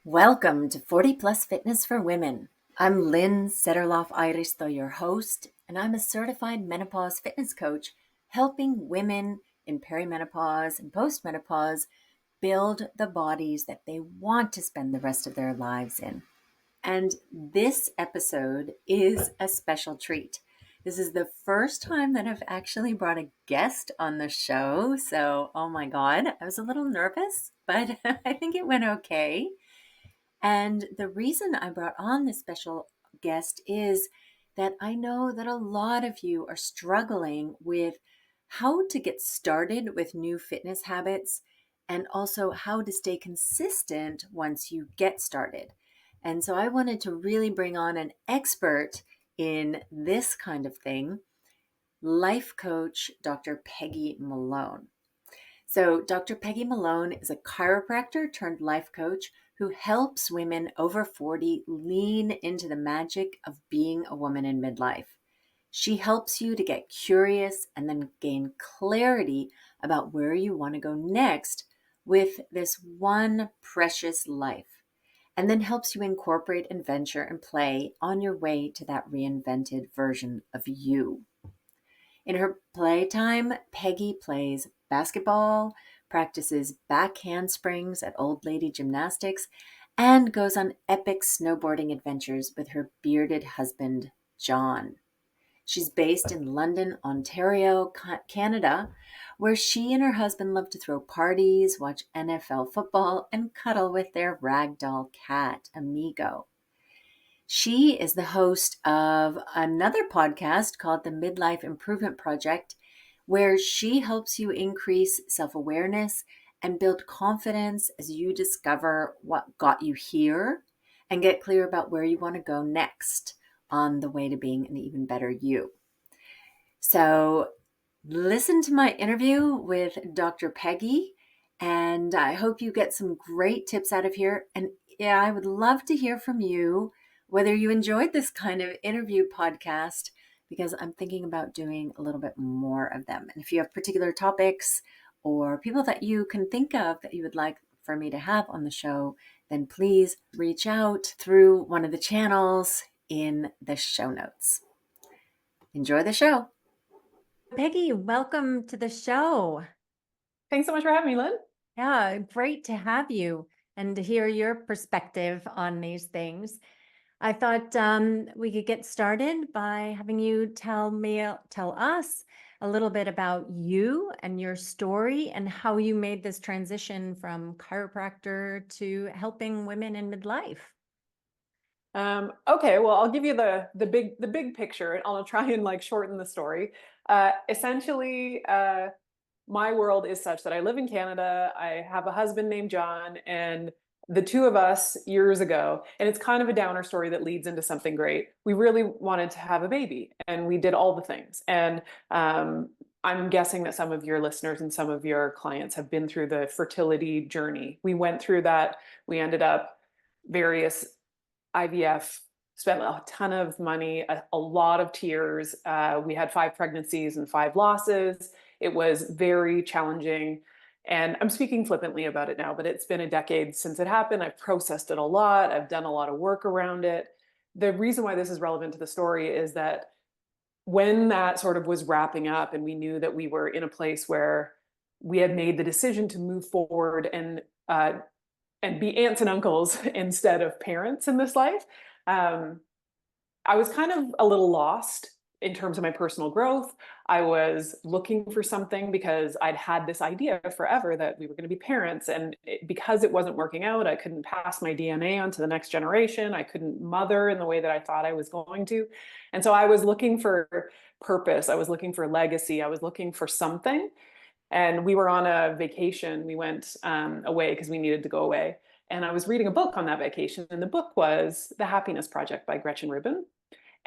Welcome to 40 Plus Fitness for Women. I'm Lynn Sederloff-Iristo, your host, and I'm a certified menopause fitness coach helping women in perimenopause and postmenopause build the bodies that they want to spend the rest of their lives in. And this episode is a special treat. This is the first time that I've actually brought a guest on the show. So, oh my God, I was a little nervous, but I think it went okay. And the reason I brought on this special guest is that I know that a lot of you are struggling with how to get started with new fitness habits and also how to stay consistent once you get started. And so I wanted to really bring on an expert in this kind of thing, life coach Dr. Peggy Malone. So, Dr. Peggy Malone is a chiropractor turned life coach who helps women over 40 lean into the magic of being a woman in midlife. She helps you to get curious and then gain clarity about where you want to go next with this one precious life, and then helps you incorporate adventure and play on your way to that reinvented version of you. In her playtime, Peggy plays basketball, practices back handsprings at old lady gymnastics, and goes on epic snowboarding adventures with her bearded husband, John. She's based in London, Ontario, Canada, where she and her husband love to throw parties, watch NFL football, and cuddle with their ragdoll cat, Amigo. She is the host of another podcast called the Midlife Improvement Project, where she helps you increase self-awareness and build confidence as you discover what got you here and get clear about where you want to go next on the way to being an even better you. So listen to my interview with Dr. Peggy, and I hope you get some great tips out of here. And yeah, I would love to hear from you whether you enjoyed this kind of interview podcast, because I'm thinking about doing a little bit more of them. And if you have particular topics or people that you can think of that you would like for me to have on the show, then please reach out through one of the channels in the show notes. Enjoy the show. Peggy, welcome to the show. Thanks so much for having me, Lynn. Yeah, great to have you and to hear your perspective on these things. I thought we could get started by having you tell us a little bit about you and your story and how you made this transition from chiropractor to helping women in midlife. Okay, well, I'll give you the big picture, and I'll try and like shorten the story. Essentially, my world is such that I live in Canada. I have a husband named John, and the two of us years ago, and it's kind of a downer story that leads into something great. We really wanted to have a baby, and we did all the things. And I'm guessing that some of your listeners and some of your clients have been through the fertility journey. We went through that. We ended up various IVF, spent a ton of money, a lot of tears. We had 5 pregnancies and 5 losses. It was very challenging. And I'm speaking flippantly about it now, but it's been a decade since it happened. I've processed it a lot. I've done a lot of work around it. The reason why this is relevant to the story is that when that sort of was wrapping up and we knew that we were in a place where we had made the decision to move forward and be aunts and uncles instead of parents in this life, I was kind of a little lost in terms of my personal growth. I was looking for something because I'd had this idea forever that we were going to be parents. And because it wasn't working out, I couldn't pass my DNA on to the next generation. I couldn't mother in the way that I thought I was going to. And so I was looking for purpose. I was looking for legacy. I was looking for something. And we were on a vacation. We went away because we needed to go away. And I was reading a book on that vacation. And the book was The Happiness Project by Gretchen Rubin.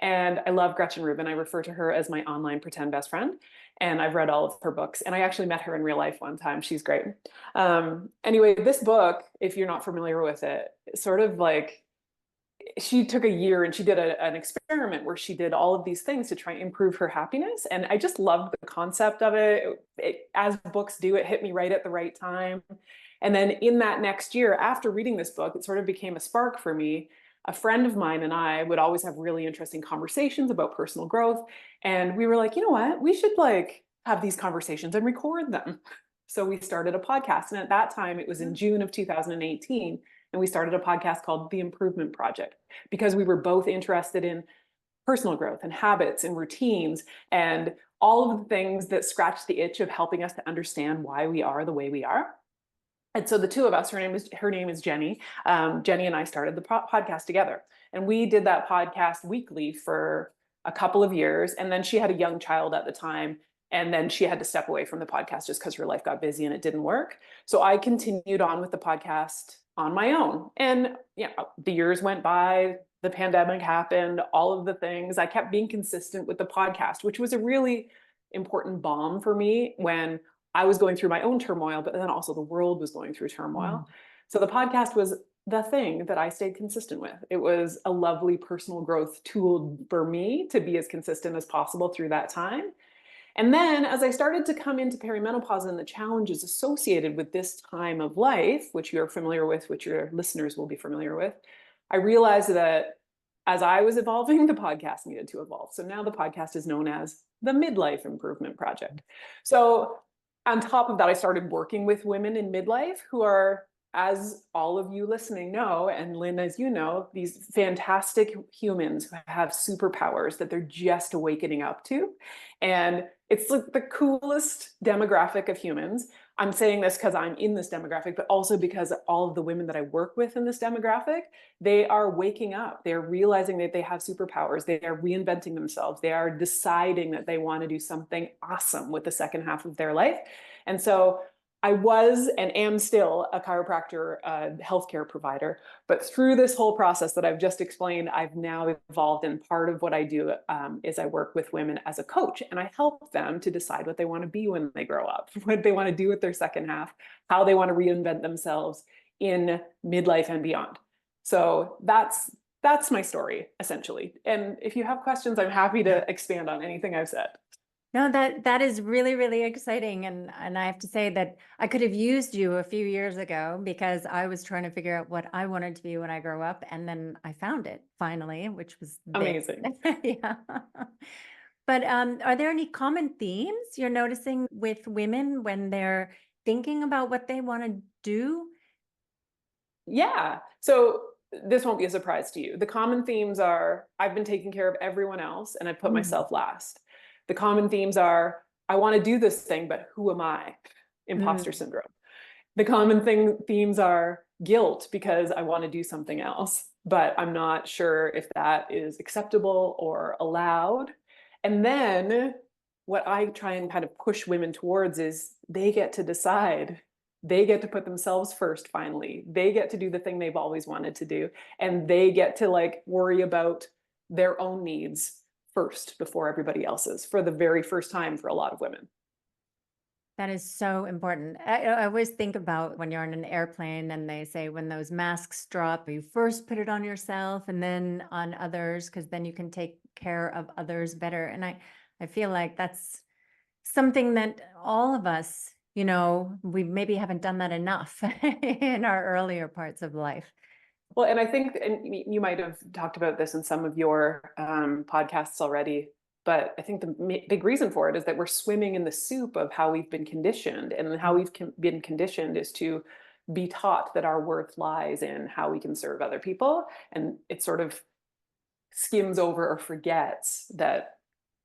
And I love Gretchen Rubin. I refer to her as my online pretend best friend. And I've read all of her books. And I actually met her in real life one time. She's great. Anyway, this book, if you're not familiar with it, sort of like she took a year and she did an experiment where she did all of these things to try and improve her happiness. And I just loved the concept of it. As books do, it hit me right at the right time. And then in that next year, after reading this book, it sort of became a spark for me. A friend of mine and I would always have really interesting conversations about personal growth. And we were like, you know what? We should like have these conversations and record them. So we started a podcast. And at that time, it was in June of 2018. And we started a podcast called The Improvement Project because we were both interested in personal growth and habits and routines and all of the things that scratch the itch of helping us to understand why we are the way we are. And so the two of us, her name is Jenny. Jenny and I started the podcast together, and we did that podcast weekly for a couple of years. And then she had a young child at the time, and then she had to step away from the podcast just because her life got busy and it didn't work. So I continued on with the podcast on my own, and the years went by. The pandemic happened, all of the things. I kept being consistent with the podcast, which was a really important balm for me when I was going through my own turmoil, but then also the world was going through turmoil. So the podcast was the thing that I stayed consistent with. It was a lovely personal growth tool for me to be as consistent as possible through that time. And then as I started to come into perimenopause and the challenges associated with this time of life, which you're familiar with, which your listeners will be familiar with, I realized that as I was evolving, the podcast needed to evolve. So now the podcast is known as the Midlife Improvement Project. So on top of that, I started working with women in midlife who are, as all of you listening know, and Lynn, as you know, these fantastic humans who have superpowers that they're just awakening up to. And it's like the coolest demographic of humans. I'm saying this because I'm in this demographic, but also because all of the women that I work with in this demographic, they are waking up. They're realizing that they have superpowers. They are reinventing themselves. They are deciding that they want to do something awesome with the second half of their life. And so I was and am still a chiropractor, healthcare provider, but through this whole process that I've just explained, I've now evolved, and part of what I do is I work with women as a coach, and I help them to decide what they want to be when they grow up, what they want to do with their second half, how they want to reinvent themselves in midlife and beyond. So that's my story, essentially. And if you have questions, I'm happy to expand on anything I've said. No, that is really, really exciting. And I have to say that I could have used you a few years ago because I was trying to figure out what I wanted to be when I grow up. And then I found it finally, which was Amazing. Yeah. But are there any common themes you're noticing with women when they're thinking about what they want to do? Yeah. So this won't be a surprise to you. The common themes are I've been taking care of everyone else and I put myself last. The common themes are I want to do this thing, but who am I? Imposter syndrome. The common themes are guilt because I want to do something else, but I'm not sure if that is acceptable or allowed. And then what I try and kind of push women towards is they get to decide. They get to put themselves first, finally. They get to do the thing they've always wanted to do. And they get to like worry about their own needs first before everybody else's for the very first time for a lot of women. That is so important. I always think about when you're on an airplane and they say when those masks drop, you first put it on yourself and then on others, because then you can take care of others better. And I feel like that's something that all of us, we maybe haven't done that enough in our earlier parts of life. Well, and I think, and you might have talked about this in some of your podcasts already, but I think the big reason for it is that we're swimming in the soup of how we've been conditioned. And how we've been conditioned is to be taught that our worth lies in how we can serve other people. And it sort of skims over or forgets that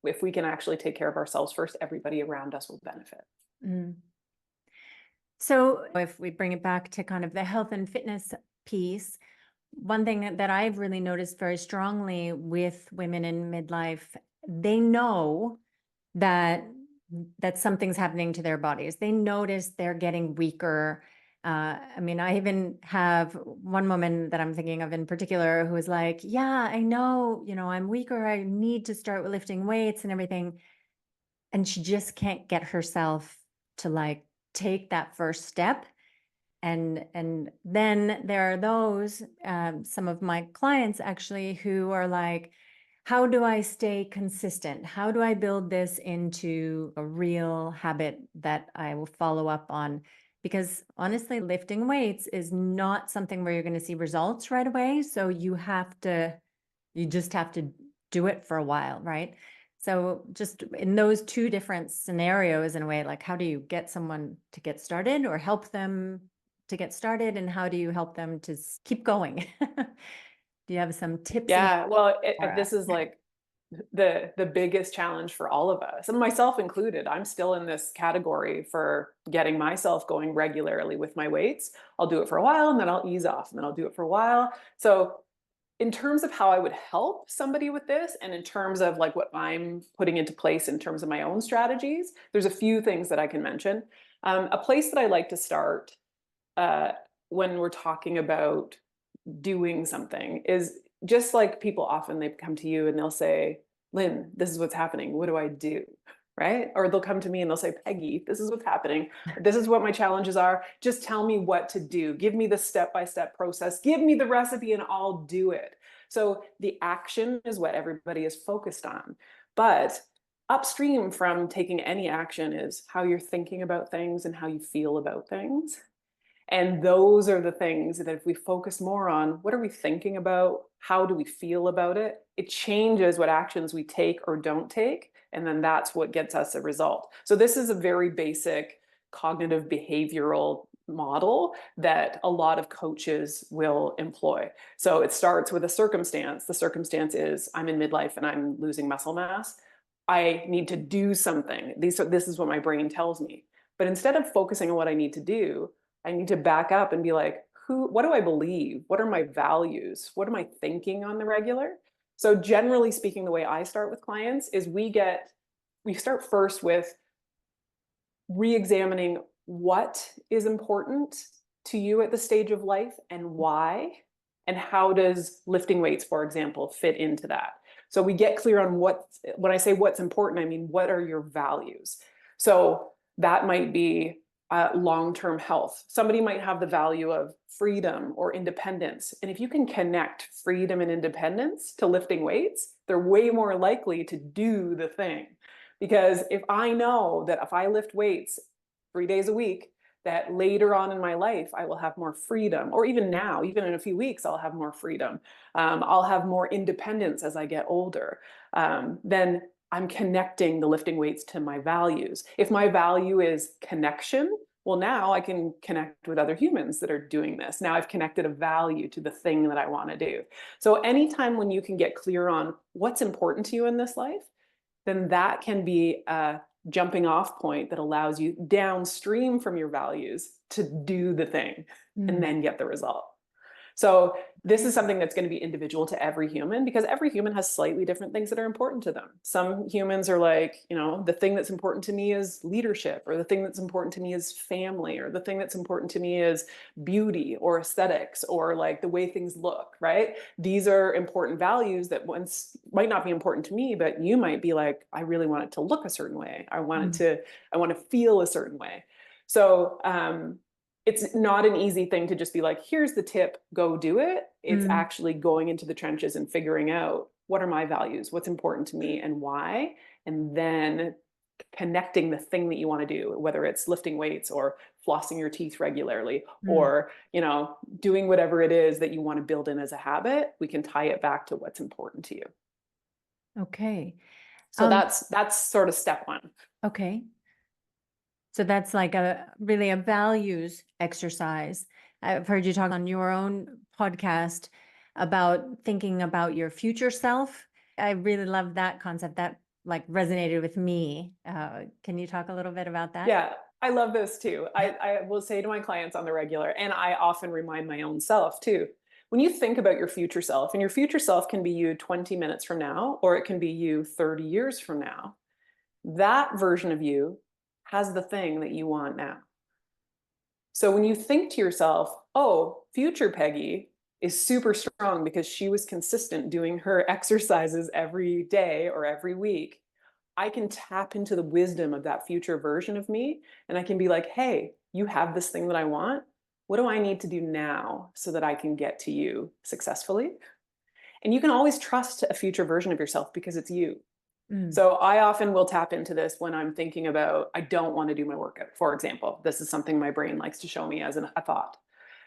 if we can actually take care of ourselves first, everybody around us will benefit. So if we bring it back to kind of the health and fitness piece, one thing that I've really noticed very strongly with women in midlife, they know that something's happening to their bodies. They notice they're getting weaker. I mean, I even have one woman that I'm thinking of in particular who is like, yeah, I know, I'm weaker. I need to start lifting weights and everything. And she just can't get herself to like take that first step. And then there are those, some of my clients actually, who are like, how do I stay consistent? How do I build this into a real habit that I will follow up on? because honestly, lifting weights is not something where you're going to see results right away. So you just have to do it for a while, right? So just in those two different scenarios, in a way, like how do you get someone to get started or help them to get started? And how do you help them to keep going? Do you have some tips and Yeah, well, or, this is like the biggest challenge for all of us, and myself included. I'm still in this category for getting myself going regularly with my weights. I'll do it for a while and then I'll ease off and then I'll do it for a while. So in terms of how I would help somebody with this, and in terms of like what I'm putting into place in terms of my own strategies, there's a few things that I can mention. A place that I like to start uh, when we're talking about doing something is just like people often they come to you and they'll say, Lynn, this is what's happening. What do I do? Right? Or they'll come to me and they'll say, Peggy, this is what's happening. This is what my challenges are. Just tell me what to do. Give me the step-by-step process. Give me the recipe and I'll do it. So the action is what everybody is focused on. But upstream from taking any action is how you're thinking about things and how you feel about things. And those are the things that if we focus more on what are we thinking about, how do we feel about it, it changes what actions we take or don't take. And then that's what gets us a result. So this is a very basic cognitive behavioral model that a lot of coaches will employ. So it starts with a circumstance. The circumstance is I'm in midlife and I'm losing muscle mass. I need to do something. This is what my brain tells me. But instead of focusing on what I need to do, I need to back up and be like, what do I believe? What are my values? What am I thinking on the regular? So generally speaking, the way I start with clients is we start first with re-examining what is important to you at the stage of life and why, and how does lifting weights, for example, fit into that. So we get clear on when I say what's important, I mean, what are your values? So that might be long-term health. Somebody might have the value of freedom or independence. And if you can connect freedom and independence to lifting weights, they're way more likely to do the thing. Because if I know that if I lift weights 3 days a week, that later on in my life, I will have more freedom, or even now, even in a few weeks, I'll have more freedom. I'll have more independence as I get older. Then I'm connecting the lifting weights to my values. If my value is connection, well, now I can connect with other humans that are doing this. Now I've connected a value to the thing that I want to do. So anytime when you can get clear on what's important to you in this life, then that can be a jumping off point that allows you downstream from your values to do the thing and then get the result. So this is something that's going to be individual to every human, because every human has slightly different things that are important to them. Some humans are like, the thing that's important to me is leadership, or the thing that's important to me is family, or the thing that's important to me is beauty or aesthetics, or like the way things look, right? These are important values that once might not be important to me, but you might be like, I really want it to look a certain way. I want to feel a certain way. So, it's not an easy thing to just be like, here's the tip, go do it. It's actually going into the trenches and figuring out what are my values, what's important to me and why, and then connecting the thing that you want to do, whether it's lifting weights or flossing your teeth regularly or, doing whatever it is that you want to build in as a habit. We can tie it back to what's important to you. Okay. So that's sort of step one. Okay. So that's like really a values exercise. I've heard you talk on your own podcast about thinking about your future self. I really love that concept. That like resonated with me. Can you talk a little bit about that? Yeah, I love this too. I will say to my clients on the regular, and I often remind my own self too. When you think about your future self, and your future self can be you 20 minutes from now, or it can be you 30 years from now, that version of you has the thing that you want now. So when you think to yourself, oh, future Peggy is super strong because she was consistent doing her exercises every day or every week, I can tap into the wisdom of that future version of me. And I can be like, hey, you have this thing that I want. What do I need to do now so that I can get to you successfully? And you can always trust a future version of yourself because it's you. Mm. So I often will tap into this when I'm thinking about, I don't want to do my workout. For example, this is something my brain likes to show me as a thought.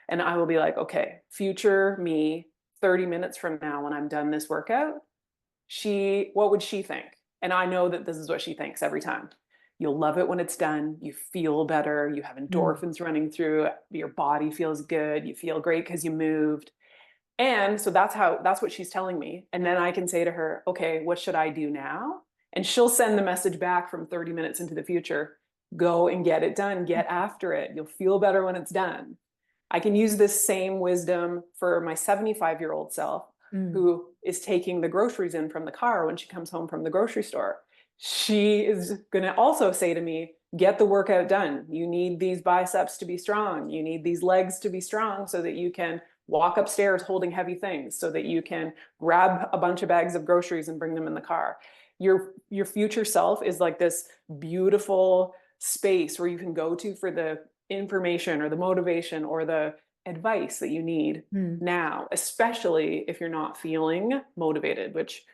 And I will be like, okay, future me, 30 minutes from now, when I'm done this workout, what would she think? And I know that this is what she thinks every time. You'll love it when it's done. You feel better. You have Mm. endorphins running through. Your body feels good. You feel great because you moved. And so that's what she's telling me. And then I can say to her, okay, what should I do now? And she'll send the message back from 30 minutes into the future. Go and get it done. Get after it. You'll feel better when it's done. I can use this same wisdom for my 75-year-old self Mm. who is taking the groceries in from the car when she comes home from the grocery store. She is going to also say to me, get the workout done. You need these biceps to be strong. You need these legs to be strong so that you can walk upstairs holding heavy things, so that you can grab a bunch of bags of groceries and bring them in the car. Your future self is like this beautiful space where you can go to for the information or the motivation or the advice that you need Mm. now, especially if you're not feeling motivated, which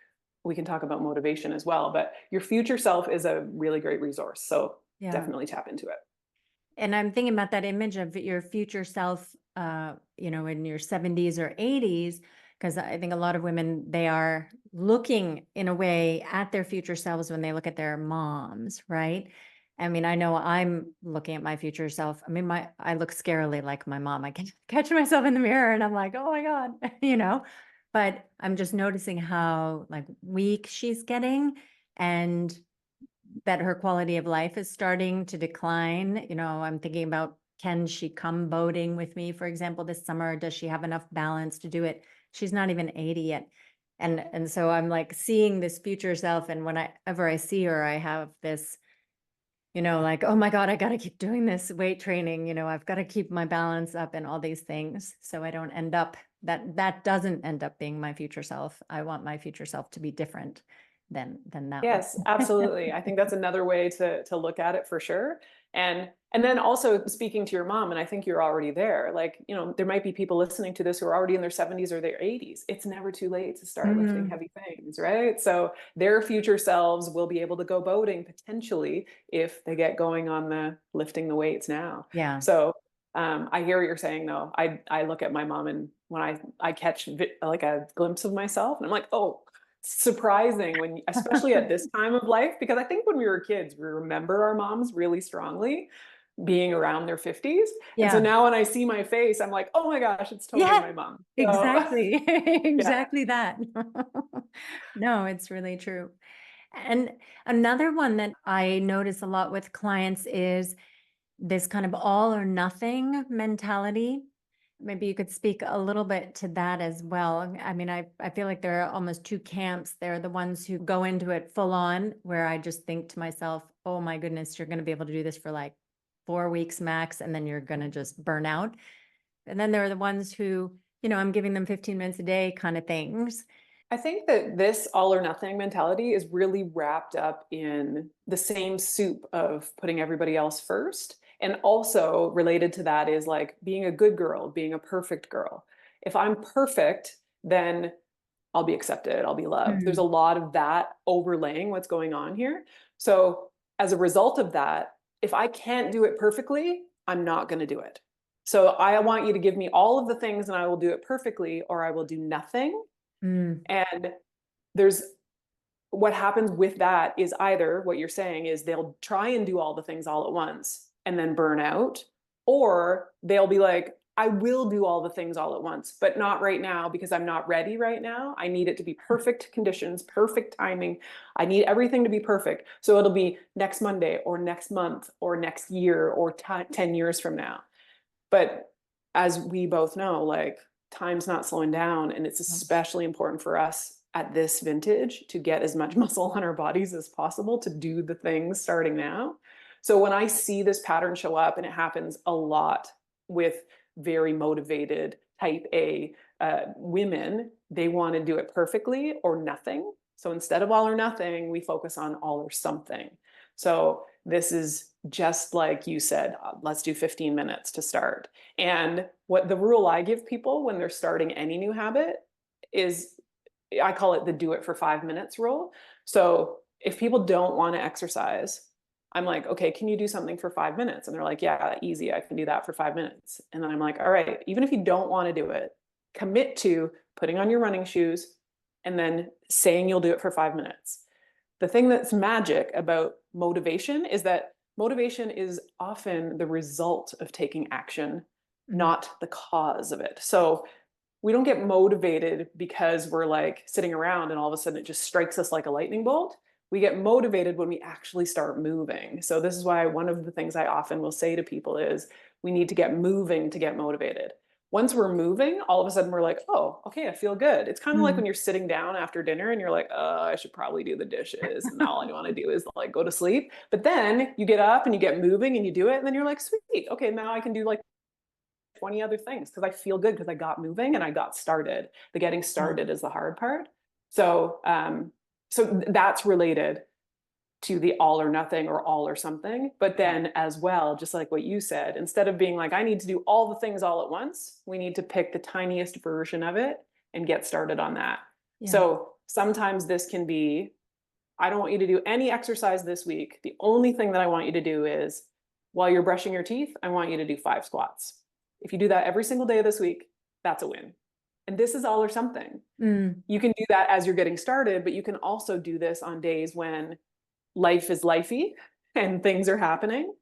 we can talk about motivation as well. But your future self is a really great resource. So Yeah. definitely tap into it. And I'm thinking about that image of your future self, in your 70s or 80s, because I think a lot of women, they are looking in a way at their future selves when they look at their moms, right? I mean, I know I'm looking at my future self. I mean, I look scarily like my mom. I can catch myself in the mirror and I'm like, oh my God, but I'm just noticing how like weak she's getting and that her quality of life is starting to decline. I'm thinking about, can she come boating with me, for example, this summer? Does she have enough balance to do it? She's not even 80 yet. And so I'm like seeing this future self. And whenever I see her, I have this, like, oh my God, I got to keep doing this weight training. I've got to keep my balance up and all these things. So I don't end up, that doesn't end up being my future self. I want my future self to be different than that one. Yes, absolutely. I think that's another way to look at it for sure. And then also speaking to your mom, and I think you're already there. Like, there might be people listening to this who are already in their 70s or their 80s. It's never too late to start lifting Mm. heavy things, right? So their future selves will be able to go boating potentially if they get going on the lifting the weights now. Yeah. So I hear what you're saying though. I look at my mom and when I catch like a glimpse of myself and I'm like, oh, surprising when, especially at this time of life, because I think when we were kids, we remember our moms really strongly being around their 50s. And so Yeah. now when I see my face, I'm like, oh my gosh, it's totally Yeah, my mom. So exactly. yeah. Exactly that. No, it's really true. And another one that I notice a lot with clients is this kind of all or nothing mentality. Maybe you could speak a little bit to that as well. I mean, I feel like there are almost two camps. There are the ones who go into it full on, where I just think to myself, oh my goodness, you're going to be able to do this for like 4 weeks max, and then you're going to just burn out. And then there are the ones who, I'm giving them 15 minutes a day kind of things. I think that this all or nothing mentality is really wrapped up in the same soup of putting everybody else first. And also related to that is like being a good girl, being a perfect girl. If I'm perfect, then I'll be accepted, I'll be loved. There's a Mm. lot of that overlaying what's going on here. So, as a result of that, if I can't do it perfectly, I'm not going to do it. So, I want you to give me all of the things and I will do it perfectly, or I will do nothing. Mm. And there's what happens with that is either what you're saying is they'll try and do all the things all at once and then burn out, or they'll be like, I will do all the things all at once, but not right now because I'm not ready right now. I need it to be perfect conditions, perfect timing. I need everything to be perfect. So it'll be next Monday or next month or next year or 10 years from now. But as we both know, like time's not slowing down. And it's especially important for us at this vintage to get as much muscle on our bodies as possible to do the things starting now. So when I see this pattern show up, and it happens a lot with very motivated type A women, they want to do it perfectly or nothing. So instead of all or nothing, we focus on all or something. So this is just like you said, let's do 15 minutes to start. And what the rule I give people when they're starting any new habit is, I call it the do it for 5 minutes rule. So if people don't want to exercise, I'm like, okay, can you do something for 5 minutes? And they're like, yeah, easy. I can do that for 5 minutes. And then I'm like, all right, even if you don't want to do it, commit to putting on your running shoes and then saying you'll do it for 5 minutes. The thing that's magic about motivation is that motivation is often the result of taking action, Mm. not the cause of it. So we don't get motivated because we're like sitting around and all of a sudden it just strikes us like a lightning bolt. We get motivated when we actually start moving. So this is why one of the things I often will say to people is we need to get moving to get motivated. Once we're moving, all of a sudden we're like, oh, okay, I feel good. It's kind of like Mm. when you're sitting down after dinner and you're like, oh, I should probably do the dishes. And all I want to do is like go to sleep. But then you get up and you get moving and you do it. And then you're like, sweet, okay, now I can do like 20 other things because I feel good because I got moving and I got started. The getting Yeah. started is the hard part. So, that's related to the all or nothing or all or something. But Yeah. then as well, just like what you said, instead of being like, I need to do all the things all at once, we need to pick the tiniest version of it and get started on that. Yeah. So sometimes this can be, I don't want you to do any exercise this week. The only thing that I want you to do is while you're brushing your teeth, I want you to do 5 squats. If you do that every single day of this week, that's a win. And this is all or something. Mm. You can do that as you're getting started, but you can also do this on days when life is lifey and things are happening.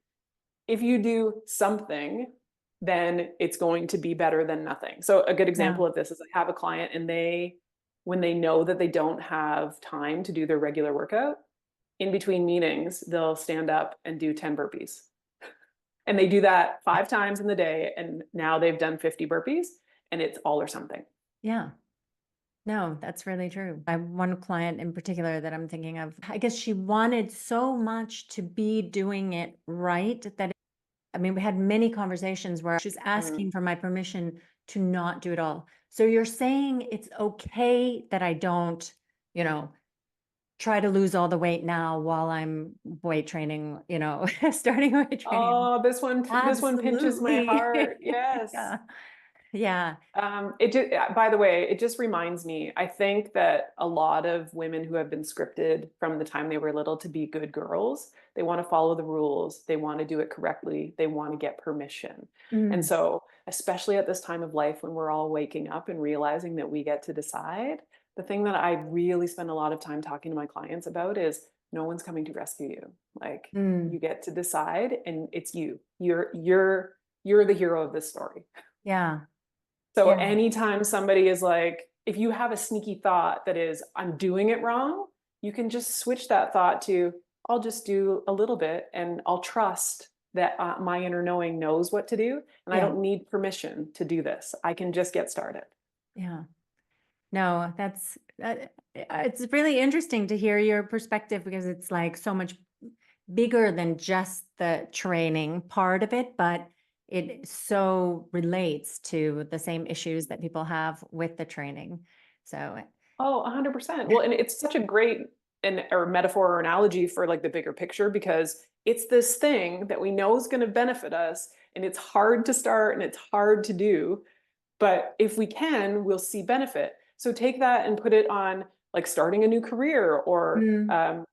If you do something, then it's going to be better than nothing. So a good Yeah. example of this is I have a client and when they know that they don't have time to do their regular workout, in between meetings, they'll stand up and do 10 burpees. And they do that 5 times in the day. And now they've done 50 burpees and it's all or something. Yeah. No, that's really true. I have one client in particular that I'm thinking of. I guess she wanted so much to be doing it right that, I mean, we had many conversations where she was Mm. asking for my permission to not do it all. So you're saying it's okay that I don't, you know, try to lose all the weight now while I'm weight training, starting weight training. Oh, this one pinches my Absolutely. heart. Yes. Yeah. Yeah. It just, by the way, it just reminds me, I think that a lot of women who have been scripted from the time they were little to be good girls, they want to follow the rules, they want to do it correctly, they want to get permission. And Mm. so, especially at this time of life when we're all waking up and realizing that we get to decide, the thing that I really spend a lot of time talking to my clients about is no one's coming to rescue you. Like you Mm. get to decide and it's you. You're the hero of this story. Yeah. So Yeah. anytime somebody is like, if you have a sneaky thought that is, I'm doing it wrong, you can just switch that thought to, I'll just do a little bit and I'll trust that my inner knowing knows what to do. And I Yeah. don't need permission to do this. I can just get started. Yeah. No, it's really interesting to hear your perspective because it's like so much bigger than just the training part of it, but it so relates to the same issues that people have with the training. So, Oh, 100%. Well, and it's such a great or metaphor or analogy for like the bigger picture because it's this thing that we know is going to benefit us and it's hard to start and it's hard to do. But if we can, we'll see benefit. So take that and put it on like starting a new career or, mm,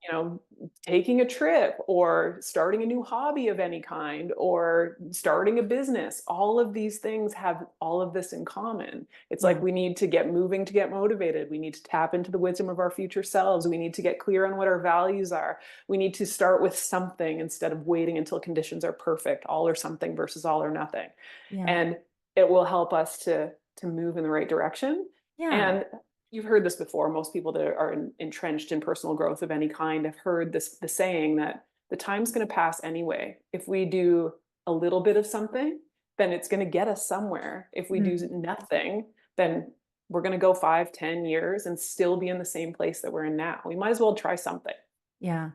taking a trip or starting a new hobby of any kind or starting a business. All of these things have all of this in common. It's yeah, like we need to get moving to get motivated. We need to tap into the wisdom of our future selves. We need to get clear on what our values are. We need to start with something instead of waiting until conditions are perfect, all or something versus all or nothing. yeah, And it will help us to move in the right direction. yeah, And you've heard this before. Most people that are entrenched in personal growth of any kind have heard the saying that the time's going to pass anyway. If we do a little bit of something, then it's going to get us somewhere. If we do mm, nothing, then we're going to go 5, 10 years and still be in the same place that we're in now. We might as well try something. yeah.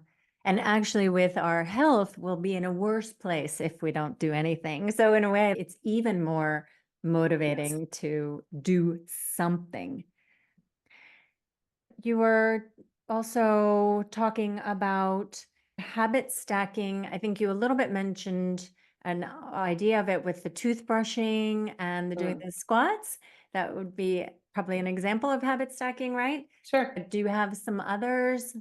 And actually, with our health, we'll be in a worse place if we don't do anything. So, in a way, it's even more Yes. motivating to do something. You were also talking about habit stacking. I think you a little bit mentioned an idea of it with the toothbrushing and the doing Mm, the squats. That would be probably an example of habit stacking, right? sure. Do you have some others?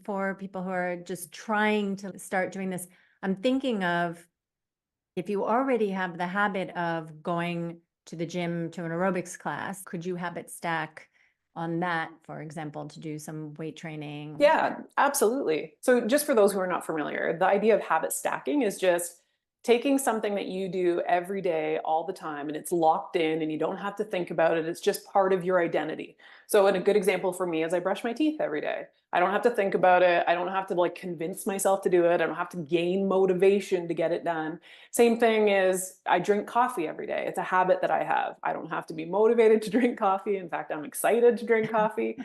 for people who are just trying to start doing this? I'm thinking of, if you already have the habit of going to the gym to an aerobics class, could you habit stack on that, for example, to do some weight training? Yeah, absolutely. So just for those who are not familiar, the idea of habit stacking is just taking something that you do every day, all the time, and it's locked in and you don't have to think about it. It's just part of your identity. So, and a good example for me is I brush my teeth every day. I don't have to think about it. I don't have to like convince myself to do it. I don't have to gain motivation to get it done. Same thing is I drink coffee every day. It's a habit that I have. I don't have to be motivated to drink coffee. In fact, I'm excited to drink coffee.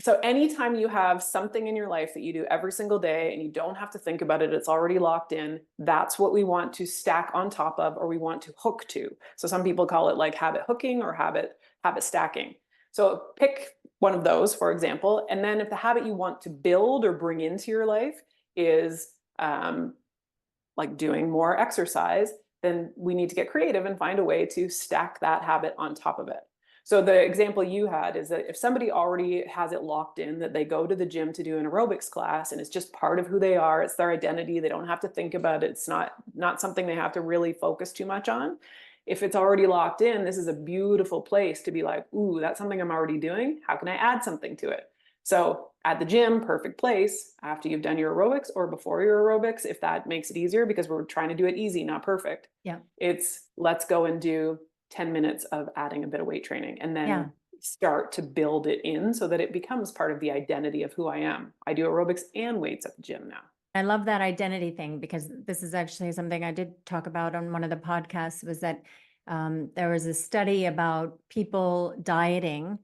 So anytime you have something in your life that you do every single day and you don't have to think about it, it's already locked in, that's what we want to stack on top of, or we want to hook to. So some people call it like habit hooking or habit stacking. So pick one of those, for example, and then if the habit you want to build or bring into your life is like doing more exercise, then we need to get creative and find a way to stack that habit on top of it. So the example you had is that if somebody already has it locked in that they go to the gym to do an aerobics class and it's just part of who they are, it's their identity, they don't have to think about it, it's not something they have to really focus too much on. If it's already locked in, this is a beautiful place to be like, ooh, that's something I'm already doing. How can I add something to it? So at the gym, perfect place after you've done your aerobics or before your aerobics, if that makes it easier, because we're trying to do it easy, not perfect. Yeah. It's let's go and do 10 minutes of adding a bit of weight training and then start to build it in so that it becomes part of the identity of who I am. I do aerobics and weights at the gym now. I love that identity thing, because this is actually something I did talk about on one of the podcasts, was that there was a study about people dieting.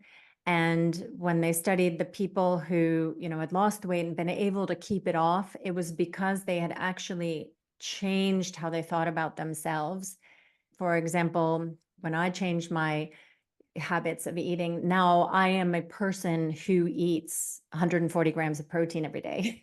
And when they studied the people who, had lost weight and been able to keep it off, it was because they had actually changed how they thought about themselves. For example, when I changed my habits of eating, now I am a person who eats 140 grams of protein every day.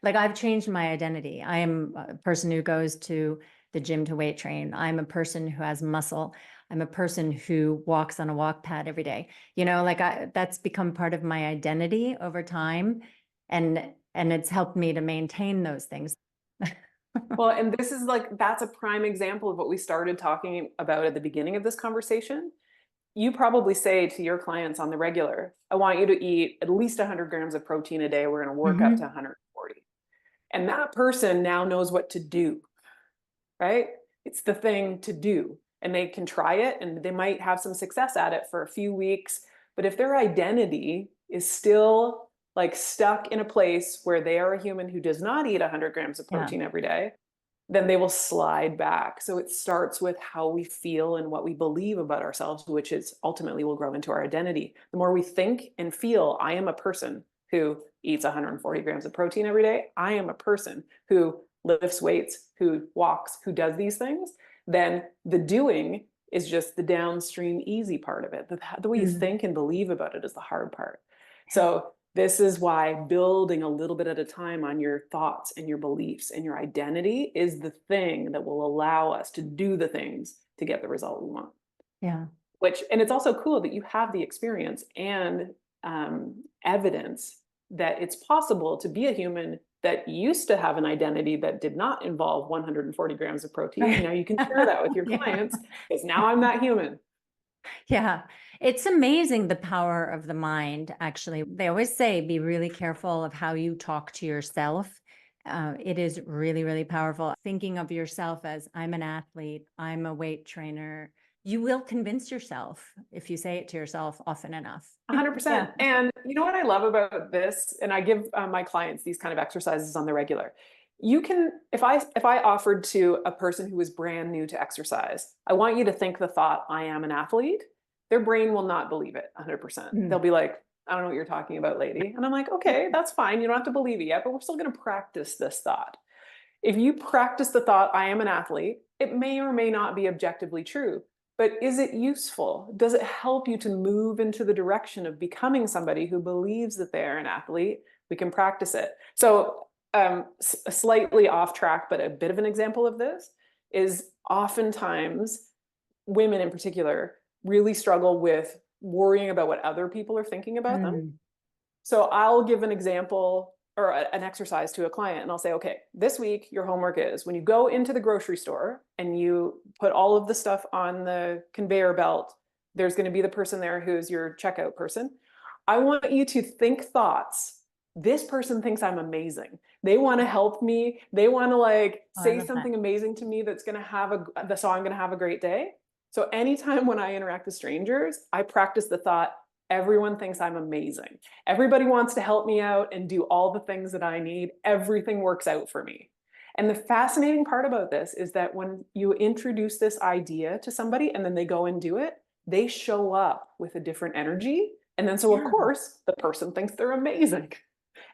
Like I've changed my identity. I am a person who goes to the gym to weight train. I'm a person who has muscle. I'm a person who walks on a walk pad every day. That's become part of my identity over time. And it's helped me to maintain those things. Well, and this is like, that's a prime example of what we started talking about at the beginning of this conversation. You probably say to your clients on the regular, I want you to eat at least 100 grams of protein a day. We're going to work up to 140. And that person now knows what to do, right? It's the thing to do. And they can try it and they might have some success at it for a few weeks. But if their identity is still like stuck in a place where they are a human who does not eat 100 grams of protein every day, then they will slide back. So it starts with how we feel and what we believe about ourselves, which is ultimately will grow into our identity. The more we think and feel, I am a person who eats 140 grams of protein every day, I am a person who lifts weights, who walks, who does these things, then the doing is just the downstream easy part of it. The way you think and believe about it is the hard part. So this is why building a little bit at a time on your thoughts and your beliefs and your identity is the thing that will allow us to do the things to get the result we want. Yeah. And it's also cool that you have the experience and evidence that it's possible to be a human that used to have an identity that did not involve 140 grams of protein. Right. Now you can share that with your clients because now I'm that human. Yeah. It's amazing the power of the mind, actually. They always say, be really careful of how you talk to yourself. It is really, really powerful. Thinking of yourself as, I'm an athlete, I'm a weight trainer. You will convince yourself if you say it to yourself often enough. 100%. Yeah. And you know what I love about this, and I give my clients these kind of exercises on the regular. You can, if I offered to a person who is brand new to exercise, I want you to think the thought, I am an athlete. Their brain will not believe it 100%. They'll be like, I don't know what you're talking about, lady. And I'm like, okay, that's fine. You don't have to believe it yet, but we're still going to practice this thought. If you practice the thought, I am an athlete, it may or may not be objectively true. But is it useful? Does it help you to move into the direction of becoming somebody who believes that they're an athlete? We can practice it. So slightly off track, but a bit of an example of this is oftentimes women in particular really struggle with worrying about what other people are thinking about them. So I'll give an example or an exercise to a client, and I'll say, okay, this week your homework is when you go into the grocery store and you put all of the stuff on the conveyor belt, there's going to be the person there who's your checkout person. I want you to think thoughts. This person thinks I'm amazing. They want to help me. They want to like say something amazing to me that's going to so I'm going to have a great day. So anytime when I interact with strangers, I practice the thought, everyone thinks I'm amazing. Everybody wants to help me out and do all the things that I need. Everything works out for me. And the fascinating part about this is that when you introduce this idea to somebody and then they go and do it, they show up with a different energy. And then so of course, the person thinks they're amazing.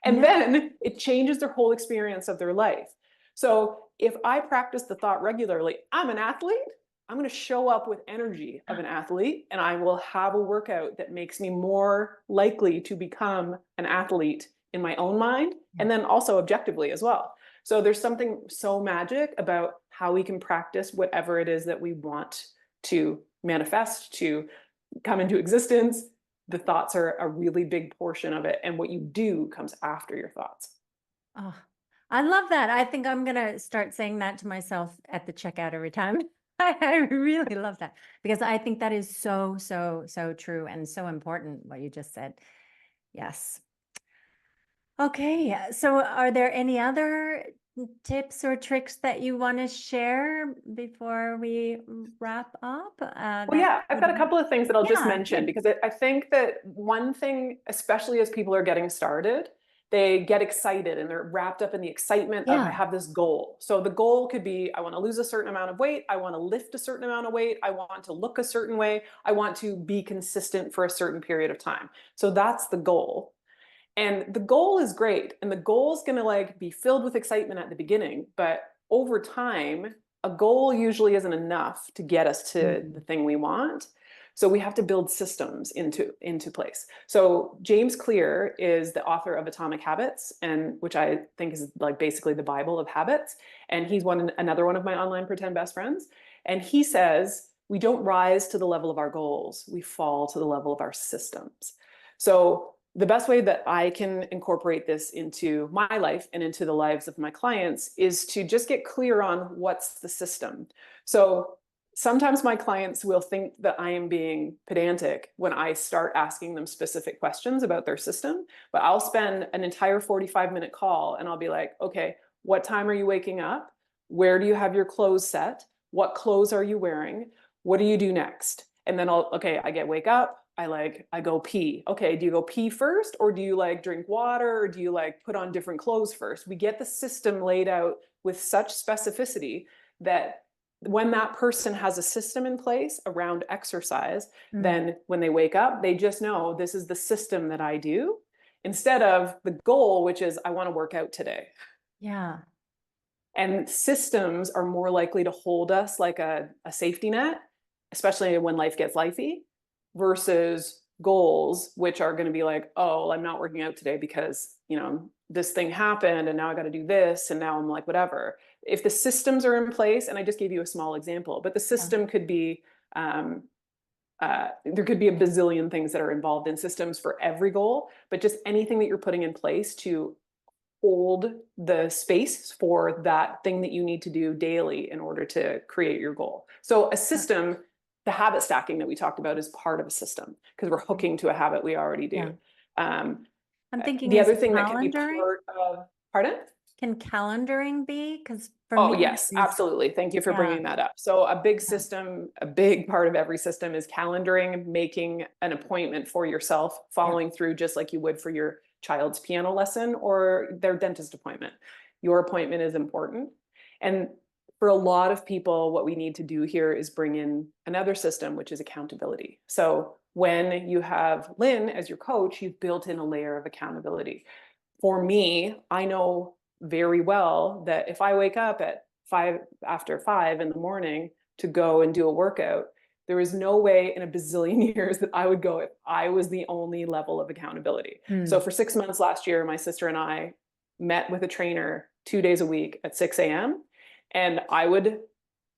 And then it changes their whole experience of their life. So if I practice the thought regularly, I'm an athlete, I'm going to show up with energy of an athlete, and I will have a workout that makes me more likely to become an athlete in my own mind, and then also objectively as well. So there's something so magic about how we can practice whatever it is that we want to manifest, to come into existence. The thoughts are a really big portion of it, and what you do comes after your thoughts. Oh, I love that. I think I'm going to start saying that to myself at the checkout every time. I really love that, because I think that is so, so, so true and so important what you just said. Yes. Okay. So are there any other tips or tricks that you want to share before we wrap up? Well, yeah, I've got a couple of things that I'll just mention, because I think that one thing, especially as people are getting started, they get excited and they're wrapped up in the excitement of, I have this goal. So the goal could be, I want to lose a certain amount of weight. I want to lift a certain amount of weight. I want to look a certain way. I want to be consistent for a certain period of time. So that's the goal. And the goal is great. And the goal is going to like be filled with excitement at the beginning, but over time, a goal usually isn't enough to get us to the thing we want. So we have to build systems into place. So James Clear is the author of Atomic Habits, and which I think is like basically the Bible of habits. And he's another one of my online pretend best friends. And he says, we don't rise to the level of our goals. We fall to the level of our systems. So the best way that I can incorporate this into my life and into the lives of my clients is to just get clear on what's the system. So sometimes my clients will think that I am being pedantic when I start asking them specific questions about their system, but I'll spend an entire 45-minute call and I'll be like, okay, what time are you waking up? Where do you have your clothes set? What clothes are you wearing? What do you do next? And then I wake up, I go pee. Okay, do you go pee first, or do you like drink water, or do you like put on different clothes first? We get the system laid out with such specificity that when that person has a system in place around exercise, then when they wake up, they just know this is the system that I do, instead of the goal, which is I want to work out today. Yeah. And systems are more likely to hold us like a safety net, especially when life gets lifey, versus goals, which are going to be like, oh, I'm not working out today because, this thing happened and now I got to do this. And now I'm like, whatever. If the systems are in place, and I just gave you a small example, but the system could be, there could be a bazillion things that are involved in systems for every goal, but just anything that you're putting in place to hold the space for that thing that you need to do daily in order to create your goal. So a system, the habit stacking that we talked about, is part of a system because we're hooking to a habit we already do. I'm thinking the other thing that can be part of, pardon? Can calendaring be? Because Oh, yes, absolutely. Thank you for bringing that up. So a big system, a big part of every system is calendaring, making an appointment for yourself, following through just like you would for your child's piano lesson or their dentist appointment. Your appointment is important. And for a lot of people, what we need to do here is bring in another system, which is accountability. So when you have Lynn as your coach, you've built in a layer of accountability. For me, I know very well that if I wake up at after 5 in the morning to go and do a workout, there is no way in a bazillion years that I would go if I was the only level of accountability. So for 6 months last year, my sister and I met with a trainer 2 days a week at 6 a.m. And I would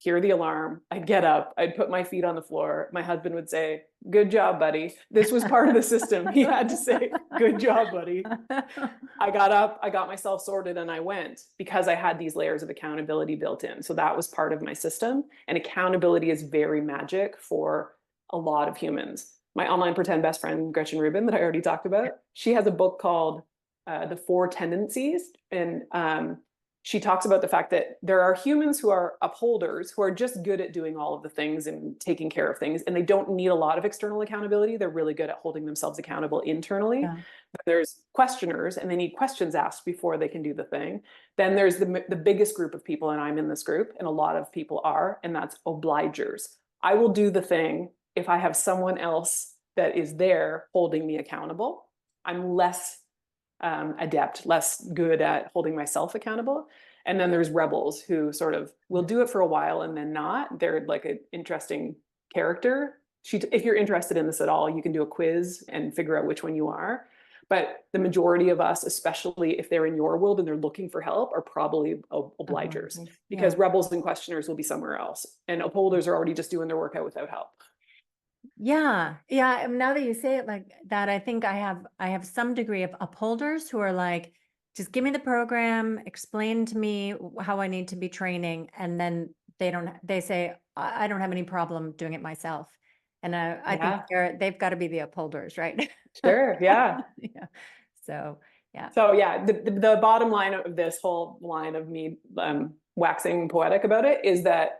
hear the alarm. I'd get up, I'd put my feet on the floor. My husband would say, "Good job, buddy." This was part of the system. He had to say, "Good job, buddy." I got up, I got myself sorted, and I went, because I had these layers of accountability built in. So that was part of my system. And accountability is very magic for a lot of humans. My online pretend best friend, Gretchen Rubin, that I already talked about, she has a book called The Four Tendencies. And she talks about the fact that there are humans who are upholders, who are just good at doing all of the things and taking care of things, and they don't need a lot of external accountability. They're really good at holding themselves accountable internally. Yeah. But there's questioners, and they need questions asked before they can do the thing. Then there's the biggest group of people, and I'm in this group, and a lot of people are, and that's obligers. I will do the thing if I have someone else that is there holding me accountable. I'm less adept, less good at holding myself accountable. And then there's rebels who sort of will do it for a while and then not. They're like an interesting character. If you're interested in this at all, you can do a quiz and figure out which one you are. But the majority of us, especially if they're in your world and they're looking for help, are probably obligers, because rebels and questioners will be somewhere else. And upholders are already just doing their workout without help. Yeah. Yeah. Now that you say it like that, I think I have some degree of upholders who are like, just give me the program, explain to me how I need to be training. And then they say, I don't have any problem doing it myself. And I think they've got to be the upholders, right? Sure. Yeah. Yeah. So, yeah. So yeah, the bottom line of this whole line of me waxing poetic about it is that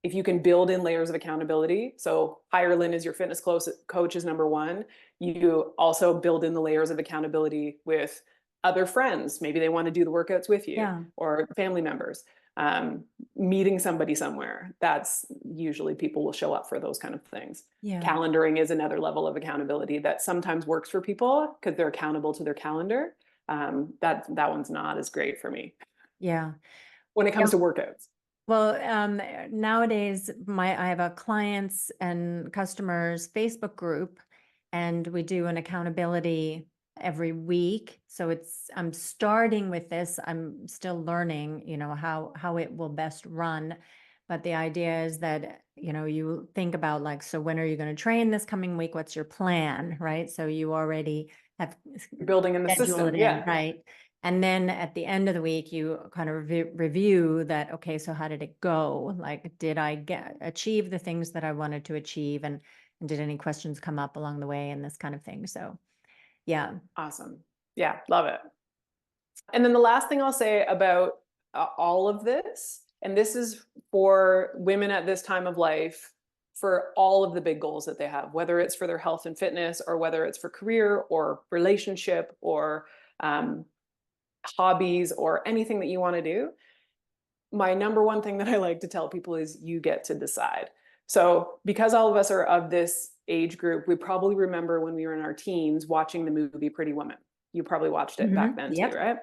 if you can build in layers of accountability, so hire Lynn as your fitness coach is number one. You also build in the layers of accountability with other friends. Maybe they want to do the workouts with you, or family members. Meeting somebody somewhere, that's usually people will show up for those kind of things. Calendaring is another level of accountability that sometimes works for people because they're accountable to their calendar. That one's not as great for me. Yeah. When it comes to workouts. Well, nowadays I have a clients and customers Facebook group, and we do an accountability every week. So I'm starting with this. I'm still learning, how it will best run. But the idea is that, you think about like, so when are you going to train this coming week? What's your plan? Right. So you already have building in the system. Yeah. Right. And then at the end of the week, you kind of review that. Okay, so how did it go? Like, did I achieve the things that I wanted to achieve? And did any questions come up along the way and this kind of thing? So, yeah. Awesome. Yeah, love it. And then the last thing I'll say about all of this, and this is for women at this time of life, for all of the big goals that they have, whether it's for their health and fitness, or whether it's for career or relationship or hobbies or anything that you want to do. My number one thing that I like to tell people is you get to decide. So because all of us are of this age group, we probably remember when we were in our teens watching the movie Pretty Woman. You probably watched it back then too, right?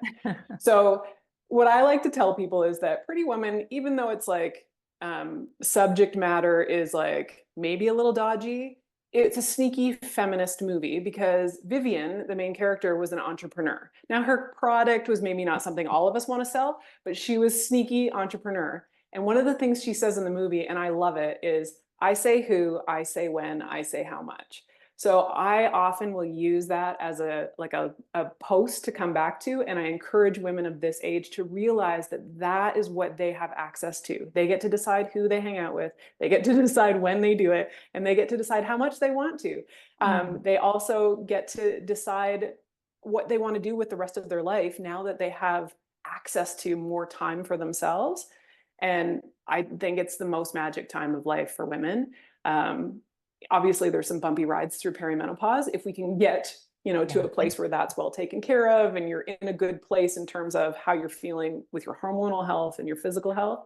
So what I like to tell people is that Pretty Woman, even though it's like subject matter is like maybe a little dodgy, it's a sneaky feminist movie because Vivian, the main character, was an entrepreneur. Now her product was maybe not something all of us want to sell, but she was sneaky entrepreneur. And one of the things she says in the movie, and I love it, is I say who, I say when, I say how much. So I often will use that as a post to come back to, and I encourage women of this age to realize that that is what they have access to. They get to decide who they hang out with, they get to decide when they do it, and they get to decide how much they want to. They also get to decide what they want to do with the rest of their life now that they have access to more time for themselves. And I think it's the most magic time of life for women. Obviously there's some bumpy rides through perimenopause. If we can get, to a place where that's well taken care of and you're in a good place in terms of how you're feeling with your hormonal health and your physical health,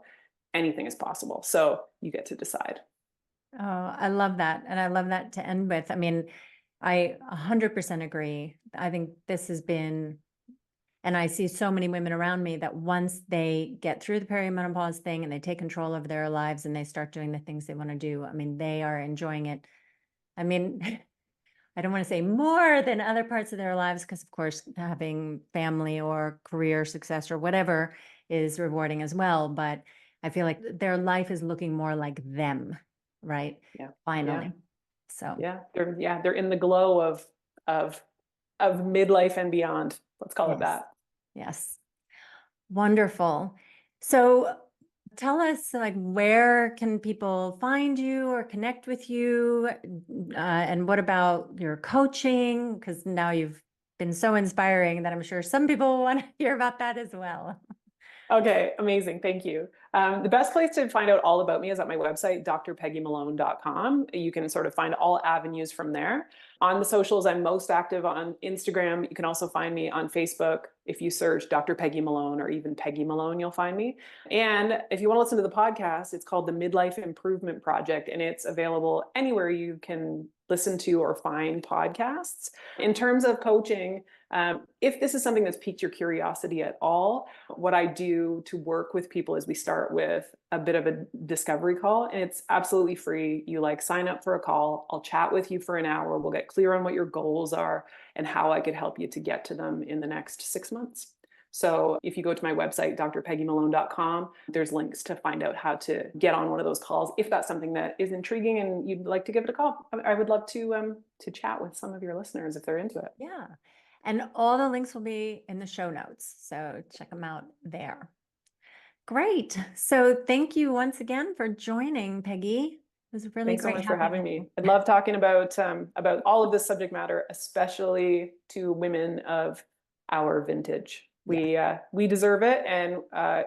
anything is possible. So you get to decide. Oh, I love that. And I love that to end with. I mean, I 100% agree. I think this has been, and I see so many women around me that once they get through the perimenopause thing and they take control of their lives and they start doing the things they want to do, I mean, they are enjoying it. I mean, I don't want to say more than other parts of their lives, because of course, having family or career success or whatever is rewarding as well. But I feel like their life is looking more like them, right? Yeah. Finally. So They're in the glow of midlife and beyond. Let's call it yes. that. Yes. Wonderful. So tell us, like, where can people find you or connect with you? And what about your coaching? Because now you've been so inspiring that I'm sure some people want to hear about that as well. Okay, amazing. Thank you. The best place to find out all about me is at my website, drpeggymalone.com. You can sort of find all avenues from there. On the socials, I'm most active on Instagram. You can also find me on Facebook. If you search Dr. Peggy Malone or even Peggy Malone, you'll find me. And if you want to listen to the podcast, it's called the Midlife Improvement Project, and it's available anywhere you can listen to or find podcasts. In terms of coaching, if this is something that's piqued your curiosity at all, what I do to work with people is we start with a bit of a discovery call, and it's absolutely free. You sign up for a call. I'll chat with you for an hour. We'll get clear on what your goals are and how I could help you to get to them in the next 6 months. So if you go to my website, drpeggymalone.com, there's links to find out how to get on one of those calls. If that's something that is intriguing and you'd like to give it a call, I would love to chat with some of your listeners if they're into it. Yeah. And all the links will be in the show notes. So check them out there. Great. So thank you once again for joining, Peggy. It was really Thanks so great much for having you. me. I love talking about all of this subject matter, especially to women of our vintage. Yes. We deserve it, and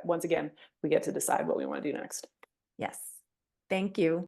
once again, we get to decide what we want to do next. Yes. Thank you.